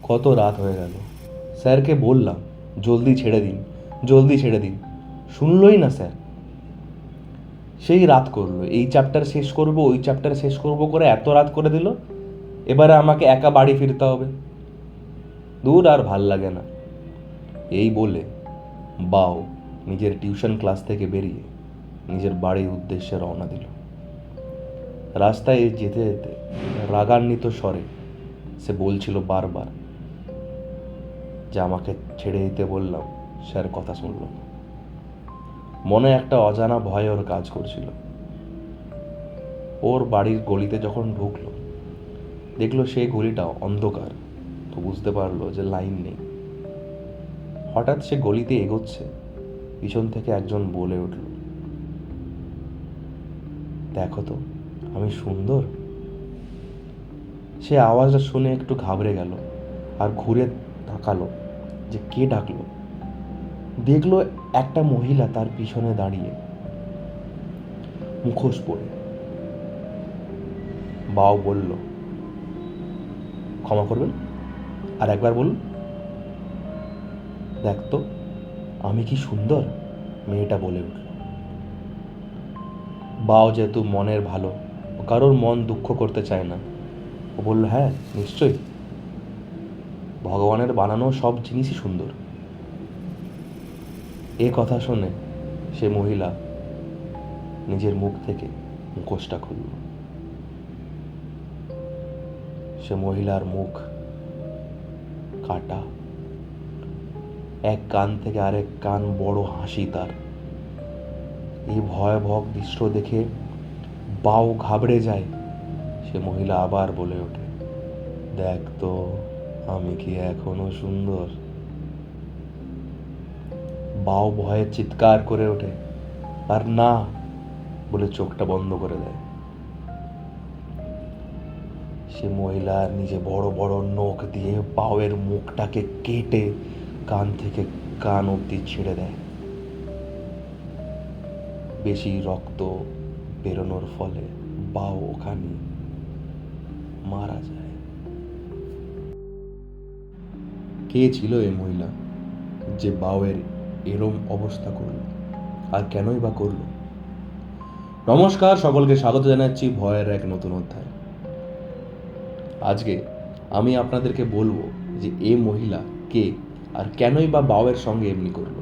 কত রাত হয়ে গেল, স্যারকে বললাম জলদি ছেড়ে দিন, জলদি ছেড়ে দিন, শুনলই না স্যার। সেই রাত করলো, এই চ্যাপ্টার শেষ করব ওই চ্যাপ্টার শেষ করব করে এত রাত করে দিল। এবারে আমাকে একা বাড়ি ফিরতে হবে। দূর, আর ভাল লাগে না। এই বলে বাও নিজের টিউশন ক্লাস থেকে বেরিয়ে নিজের বাড়ির উদ্দেশ্যে রওনা দিল। রাস্তায় যেতে যেতে রাগান্বিত স্বরে সে বলছিল বারবার যে আমাকে ছেড়ে দিতে বললাম, স্যার কথা শুনল না। মনে একটা অজানা ভয় ওর কাজ করছিল। ওর বাড়ির গলিতে যখন ঢুকলো, দেখলো সেই গলিটা অন্ধকার, তো বুঝতে পারলো যে লাইন নেই। হঠাৎ সে গলিতে এগোচ্ছে, পিছন থেকে একজন বলে উঠল, দেখো তো আমি সুন্দর। সে আওয়াজটা শুনে একটু ঘাবড়ে গেল আর ঘুরে তাকালো যে কে ডাকলো। দেখলো একটা মহিলা তার পিছনে দাঁড়িয়ে, মুখোশ পরে। বাও বলল, ক্ষমা করবেন, আর একবার বলুন। দেখ তো আমি কি সুন্দর, মেয়েটা বলে উঠল। বাও যেহেতু মনের ভালো, ও কারোর মন দুঃখ করতে চায় না, ও বলল, হ্যাঁ নিশ্চয়ই, ভগবানের বানানো সব জিনিসই সুন্দর। এ কথা শুনে সে মহিলা নিজের মুখ থেকে মুখোশটা খুলল। সে মহিলার মুখ কাটা, এক কান থেকে আরেক কান বড় হাসি তার। এই ভয়াবহ দৃশ্য দেখে বাও ঘাবড়ে যায়। সে মহিলা আবার বলে ওঠে, দেখ তো আমি কি এখনো সুন্দর। বাও ভয়ে চিৎকার করে ওঠে আর না বলে চোখটা বন্ধ করে দেয়। সে মহিলা নিজে বড় বড় নখ দিয়ে বাওয়ের মুখটাকে কেটে কান থেকে কান অবধি ছিঁড়ে দেয়। বেশি রক্ত বেরোনোর ফলে বাও ওখানে মারা যায়। কে ছিল এই মহিলা যে বাওয়ের এরম অবস্থা করল, আর কেনই বা করল? নমস্কার, সকলকে স্বাগত জানাচ্ছি ভয়ের এক নতুন অধ্যায়। আজকে আমি আপনাদেরকে বলবো যে এই মহিলা কে আর কেনই বা বাওয়ের সঙ্গে এমনি করল।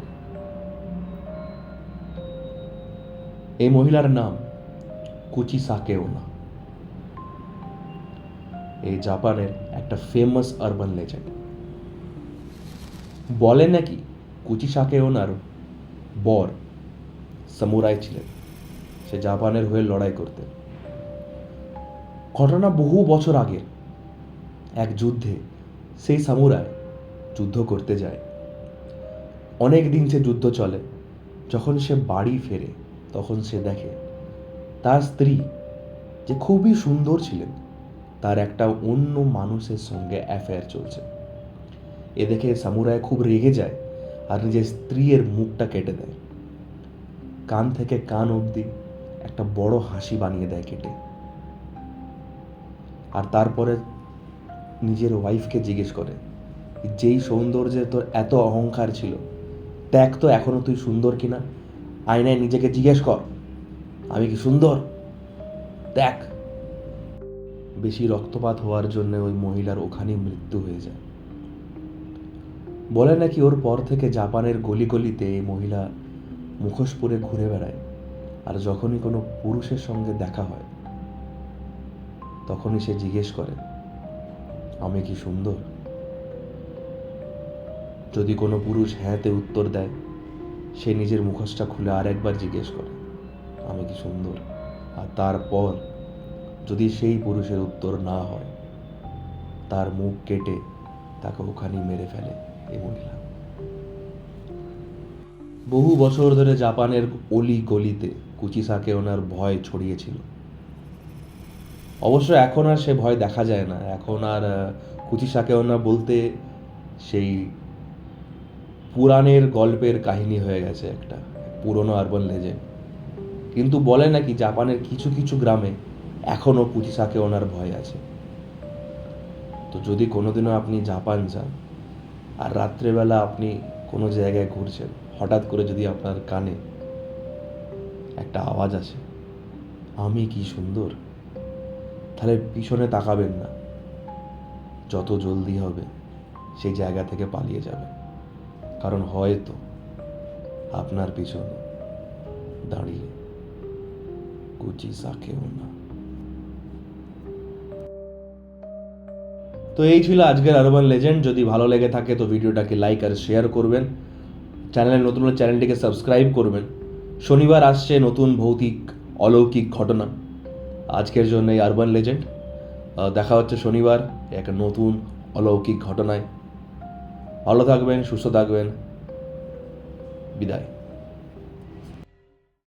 এই মহিলার নাম কুচিসাকে ওনা। এই জাপানের একটা ফেমাস আরবান লেজেন্ড। বলে নাকি কুচিসাকে ওনার বর সামুরাই ছিলেন, সে জাপানের হয়ে লড়াই করতেন। ঘটনা বহু বছর আগে এক যুদ্ধে সেই সামুরাই যুদ্ধ করতে যায়। অনেক দিন সে যুদ্ধ চলে। যখন সে বাড়ি ফেরে তখন সে দেখে তার স্ত্রী, যে খুবই সুন্দর ছিলেন, তার একটা অন্য মানুষের সঙ্গে অ্যাফেয়ার চলছে। এ দেখে সামুরাই খুব রেগে যায় আর নিজের স্ত্রীর মুখটা কেটে দেয়। কান থেকে কান অবধি একটা বড় হাসি বানিয়ে দেয় কেটে। আর তারপরে নিজের ওয়াইফকে জিজ্ঞেস করে, যেই সৌন্দর্যে তোর এত অহংকার ছিল, দেখ তো এখনো তুই সুন্দর কিনা, আয়নায় নিজেকে জিজ্ঞেস কর, আমি কি সুন্দর, দেখ। বেশি রক্তপাত হওয়ার জন্য ওই মহিলার ওখানেই মৃত্যু হয়ে যায়। বলে নাকি ওর পর থেকে জাপানের গলি গলিতে এই মহিলা মুখোশ পরে ঘুরে বেড়ায়, আর যখনই কোনো পুরুষের সঙ্গে দেখা হয় তখনই সে জিজ্ঞেস করে, আমি কি সুন্দর। যদি কোনো পুরুষ হ্যাঁতে উত্তর দেয়, সে নিজের মুখোশটা খুলে আরেকবার জিজ্ঞেস করে, আমি কি সুন্দর। আর তারপর যদি সেই পুরুষের উত্তর না হয়, তার মুখ কেটে তাকে ওখানেই মেরে ফেলে এই মহিলা। বহু বছর ধরে জাপানের অলি গলিতে কুচিসাকে ওনার ভয় ছড়িয়েছিল। অবশ্য এখন আর সে ভয় দেখা যায় না। এখন আর কুচিসাকে ওনা বলতে সেই পুরাণের গল্পের কাহিনী হয়ে গেছে, একটা পুরনো আরবান লেজেন্ড। কিন্তু বলে নাকি জাপানের কিছু কিছু গ্রামে এখনও কুচিসাকে ওনার ভয় আছে। তো যদি কোনোদিনও আপনি জাপান যান আর রাত্রেবেলা আপনি কোনো জায়গায় ঘুরছেন, হঠাৎ করে যদি আপনার কানে একটা আওয়াজ আসে, আমি কি সুন্দর, তাহলে পিছনে তাকাবেন না, যত জলদি হবে সেই জায়গা থেকে পালিয়ে যাবেন। কারণ হয়তো আপনার পিছনে দাঁড়িয়ে কুচি সাকেও না। তো এই ছিল আজকের আরবান লেজেন্ড। যদি ভালো লেগে থাকে তো ভিডিওটাকে লাইক আর শেয়ার করবেন, চ্যানেলে নতুন হলে চ্যানেলটিকে সাবস্ক্রাইব করবেন। শনিবার আসছে নতুন ভৌতিক অলৌকিক ঘটনা। আজকের জন্য এই আরবান লেজেন্ড। দেখা হচ্ছে শনিবার এক নতুন অলৌকিক ঘটনায়। ভালো থাকবেন, সুস্থ থাকবেন, বিদায়।